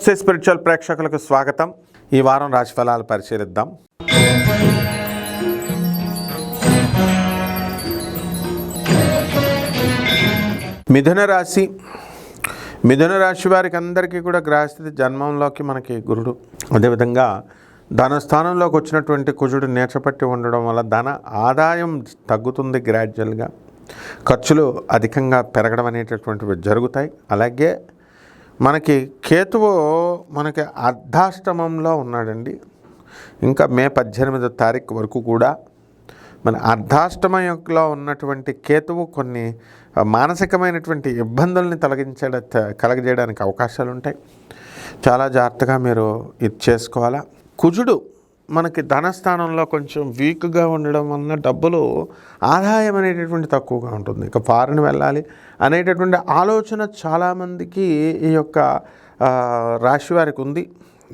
నమస్తే స్పిరిచువల్ ప్రేక్షకులకు స్వాగతం. ఈ వారం రాశి ఫలాలు పరిశీలిద్దాం. మిథున రాశి వారికి అందరికీ కూడా గ్రహస్థితి జన్మంలోకి మనకి గురుడు, అదేవిధంగా ధనస్థానంలోకి వచ్చినటువంటి కుజుడు నేర్చపట్టి ఉండడం వల్ల ధన ఆదాయం తగ్గుతుంది. గ్రాడ్యువల్గా ఖర్చులు అధికంగా పెరగడం అనేటటువంటివి జరుగుతాయి. అలాగే మనకి కేతువు మనకి అర్ధాష్టమంలో ఉన్నాడండి. ఇంకా మే 18వ తారీఖు వరకు కూడా మన అర్ధాష్టమంలో ఉన్నటువంటి కేతువు కొన్ని మానసికమైనటువంటి ఇబ్బందుల్ని కలగజేయడానికి అవకాశాలు ఉంటాయి. చాలా జాగ్రత్తగా మీరు ఇది చేసుకోవాలా. కుజుడు మనకి ధనస్థానంలో కొంచెం వీక్గా ఉండడం వలన డబ్బులు ఆదాయం అనేటటువంటి తక్కువగా ఉంటుంది. ఇక ఫారెన్ వెళ్ళాలి అనేటటువంటి ఆలోచన చాలామందికి ఈ యొక్క రాశి వారికి ఉంది.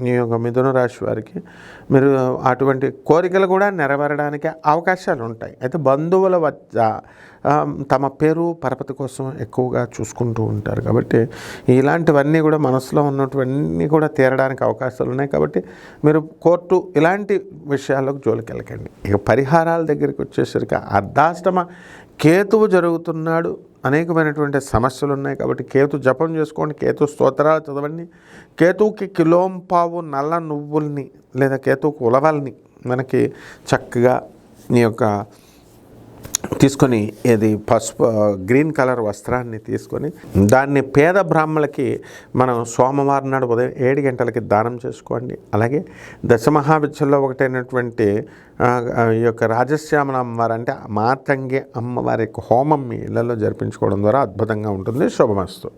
ఈ యొక్క మిథున రాశి వారికి మీరు అటువంటి కోరికలు కూడా నెరవేరడానికి అవకాశాలు ఉంటాయి. అయితే బంధువుల వద్ద తమ పేరు పరపతి కోసం ఎక్కువగా చూసుకుంటూ ఉంటారు. కాబట్టి ఇలాంటివన్నీ కూడా మనసులో ఉన్నటువన్నీ కూడా తీరడానికి అవకాశాలు ఉన్నాయి. కాబట్టి మీరు కోర్టు ఇలాంటి విషయాలకు జోలికి వెళ్ళకండి. ఇక పరిహారాల దగ్గరికి వచ్చేసరికి అర్ధాష్టమ కేతువు జరుగుతున్నాడు. అనేకమైనటువంటి సమస్యలు ఉన్నాయి. కాబట్టి కేతు జపం చేసుకోండి, కేతు స్తోత్రాలు చదవండి. కేతువుకి కిలోంపావు నల్ల నువ్వుల్ని లేదా కేతువుకి ఉలవల్ని మనకి చక్కగా ఈ యొక్క తీసుకొని పసుపు గ్రీన్ కలర్ వస్త్రాన్ని తీసుకొని దాన్ని పేద బ్రాహ్మణులకి మనం సోమవారం నాడు ఉదయం 7 గంటలకి దానం చేసుకోండి. అలాగే దశమహావిద్యల్లో ఒకటైనటువంటి ఈ యొక్క రాజశ్యామల అమ్మవారు అంటే మాతంగి అమ్మవారి యొక్క హోమం మీ ఇళ్లలో జరిపించుకోవడం ద్వారా అద్భుతంగా ఉంటుంది. శుభమస్తు.